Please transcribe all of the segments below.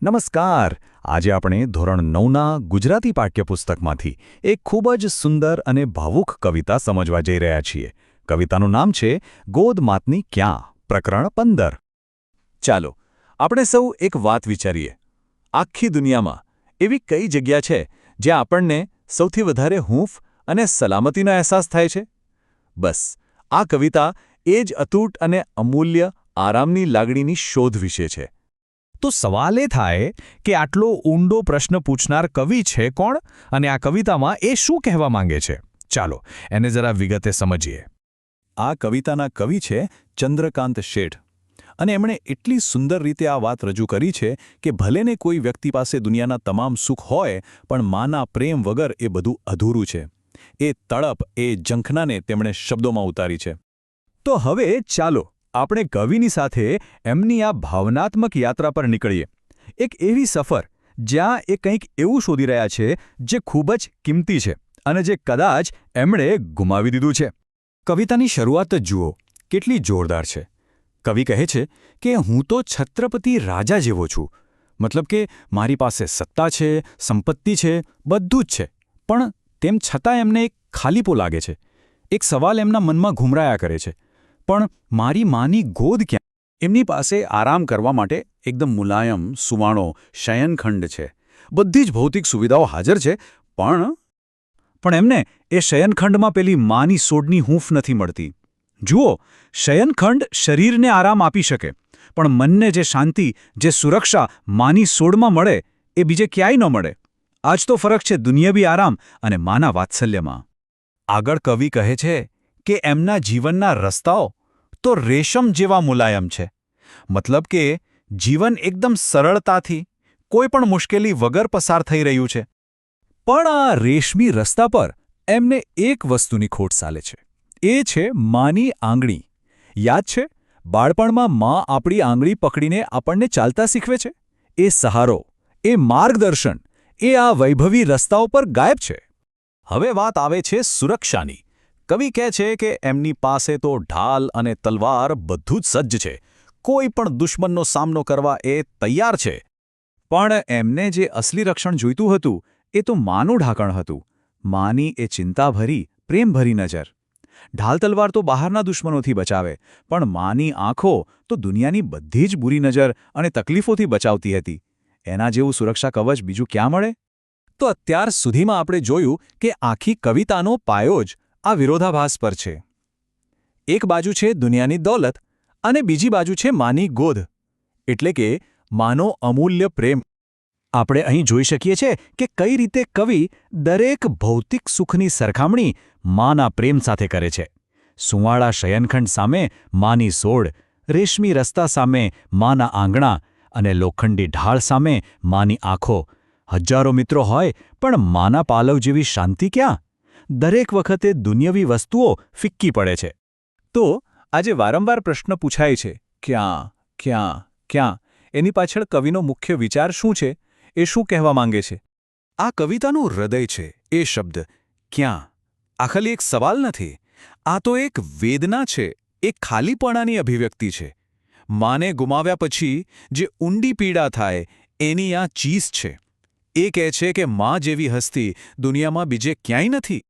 નમસ્કાર. આજે આપણે ધોરણ 9ના ગુજરાતી પાઠ્યપુસ્તકમાંથી એક ખૂબ જ સુંદર અને ભાવુક કવિતા સમજવા જઈ રહ્યા છીએ. કવિતાનું નામ છે ગોદ માતની ક્યાં, પ્રકરણ 15. ચાલો આપણે સૌ એક વાત વિચારીએ. આખી દુનિયામાં એવી કઈ જગ્યા છે જ્યાં આપણને સૌથી વધારે હૂંફ અને સલામતીનો અહેસાસ થાય છે? બસ આ કવિતા એ જ અતૂટ અને અમૂલ્ય આરામની લાગણીની શોધ વિશે છે. તો સવાલ એ થાય કે આટલો ઊંડો પ્રશ્ન પૂછનાર કવિ છે કોણ અને આ કવિતામાં એ શું કહેવા માંગે છે? ચાલો એને જરા વિગતે સમજીએ. આ કવિતાના કવિ છે ચંદ્રકાંત શેઠ અને એમણે એટલી સુંદર રીતે આ વાત રજૂ કરી છે કે ભલેને કોઈ વ્યક્તિ પાસે દુનિયાના તમામ સુખ હોય પણ માના પ્રેમ વગર એ બધું અધૂરું છે. એ તડપ, એ ઝંખનાને તેમણે શબ્દોમાં ઉતારી છે. તો હવે ચાલો આપણે કવિની સાથે એમની આ ભાવનાત્મક યાત્રા પર નીકળીએ. એક એવી સફર જ્યાં એ કંઈક એવું શોધી રહ્યા છે જે ખૂબ જ કિંમતી છે અને જે કદાચ એમણે ગુમાવી દીધું છે. કવિતાની શરૂઆત જ જુઓ, કેટલી જોરદાર છે. કવિ કહે છે કે હું તો છત્રપતિ રાજા જેવો છું. મતલબ કે મારી પાસે સત્તા છે, સંપત્તિ છે, બધું જ છે. પણ તેમ છતાં એમને એક ખાલીપો લાગે છે. એક સવાલ એમના મનમાં ઘૂમરાયા કરે છે, પણ મારી માની ગોદ ક્યાં? એમની પાસે આરામ કરવા માટે એકદમ મુલાયમ, સુવાણો શયનખંડ છે. બધી જ ભૌતિક સુવિધાઓ હાજર છે, પણ એમને એ શયનખંડમાં પેલી માની સોડની હૂંફ નથી મળતી. જુઓ, શયનખંડ શરીરને આરામ આપી શકે, પણ મનને જે શાંતિ, જે સુરક્ષા માની સોડમાં મળે એ બીજે ક્યાંય ન મળે. આજ તો ફરક છે દુનિયાવી આરામ અને માના વાત્સલ્યમાં. આગળ કવિ કહે છે કે એમના જીવનના રસ્તાઓ તો રેશમ જેવા મુલાયમ છે. મતલબ કે જીવન એકદમ સરળતાથી, કોઈ પણ મુશ્કેલી વગર પસાર થઈ રહ્યું છે. પણ આ રેશમી રસ્તા પર એમને એક વસ્તુની ખોટ ચાલે છે. એ છે માની આંગળી. યાદ છે, બાળપણમાં મા આપણી આંગળી પકડીને આપણને ચાલતા શીખવે છે. એ સહારો, એ માર્ગદર્શન, એ આ વૈભવી રસ્તાઓ પર ગાયબ છે. હવે વાત આવે છે સુરક્ષાની. કવિ કહે છે કે એમની પાસે તો ઢાલ અને તલવાર બધું જ સજ્જ છે. કોઈ પણ દુશ્મનનો સામનો કરવા એ તૈયાર છે. પણ એમને જે અસલી રક્ષણ જોઈતું હતું એ તો માનું ઢાંકણ હતું. માની એ ચિંતાભરી, પ્રેમભરી નજર. ઢાલ તલવાર તો બહારના દુશ્મનોથી બચાવે, પણ માની આંખો તો દુનિયાની બધી જ બુરી નજર અને તકલીફોથી બચાવતી હતી. એના જેવું સુરક્ષા કવચ બીજું ક્યાં મળે? તો અત્યાર સુધીમાં આપણે જોયું કે આખી કવિતાનો પાયો જ આ વિરોધાભાસ પર છે. એક બાજુ છે દુનિયાની દોલત અને બીજી બાજુ છે માની ગોદ, એટલે કે માનો અમૂલ્ય પ્રેમ. આપણે અહીં જોઈ શકીએ છીએ કે કઈ રીતે કવિ દરેક ભૌતિક સુખની સરખામણી માના પ્રેમ સાથે કરે છે. સુંવાળા શયનખંડ સામે માની સોડ, રેશમી રસ્તા સામે માના આંગણા અને લોખંડી ઢાળ સામે માની આંખો. હજારો મિત્રો હોય પણ માના પાલવ જેવી શાંતિ ક્યાં? દરેક વખતે દુનિયાવી વસ્તુઓ ફિક્કી પડે છે. તો આજે વારંવાર પ્રશ્ન પૂછાય છે, ક્યાં, ક્યાં, ક્યાં? એની પાછળ કવિનો મુખ્ય વિચાર શું છે? એ શું કહેવા માંગે છે? આ કવિતાનું હૃદય છે એ શબ્દ ક્યાં. આ ખાલી એક સવાલ નથી, આ તો એક વેદના છે, એક ખાલીપણાની અભિવ્યક્તિ છે. માને ગુમાવ્યા પછી જે ઊંડી પીડા થાય એની આ ચીસ છે. એ કહે છે કે મા જેવી હસ્તી દુનિયામાં બીજે ક્યાંય નથી.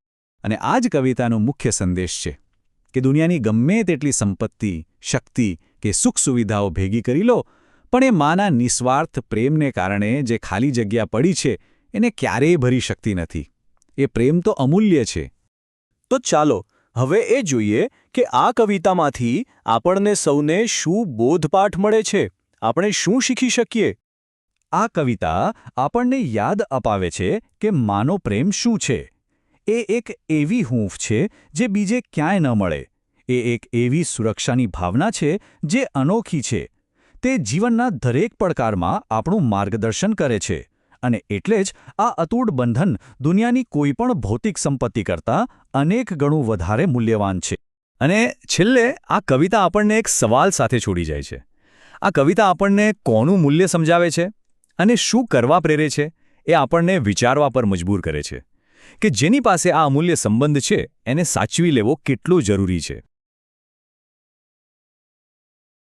અને આ જ કવિતાનો મુખ્ય સંદેશ છે કે દુનિયાની ગમે તેટલી સંપત્તિ, શક્તિ કે સુખ સુવિધાઓ ભેગી કરી લો, પણ એ માના નિસ્વાર્થ પ્રેમને કારણે જે ખાલી જગ્યા પડી છે એને ક્યારેય ભરી શકતી નથી. એ પ્રેમ તો અમૂલ્ય છે. તો ચાલો હવે એ જોઈએ કે આ કવિતામાંથી આપણને સૌને શું બોધપાઠ મળે છે, આપણે શું શીખી શકીએ. આ કવિતા આપણને યાદ અપાવે છે કે માનો પ્રેમ શું છે. એ એક એવી હૂંફ છે જે બીજે ક્યાંય ન મળે. એ એક એવી સુરક્ષાની ભાવના છે જે અનોખી છે. તે જીવનના દરેક પડકારમાં આપણું માર્ગદર્શન કરે છે. અને એટલે જ આ અતૂટ બંધન દુનિયાની કોઈપણ ભૌતિક સંપત્તિ કરતાં અનેક ગણું વધારે મૂલ્યવાન છે. અને છેલ્લે આ કવિતા આપણને એક સવાલ સાથે છોડી જાય છે. આ કવિતા આપણને કોનું મૂલ્ય સમજાવે છે અને શું કરવા પ્રેરે છે એ આપણને વિચારવા પર મજબૂર કરે છે કે જેની પાસે આ અમૂલ્ય સંબંધ છે એને સાચવી લેવો કેટલું જરૂરી છે.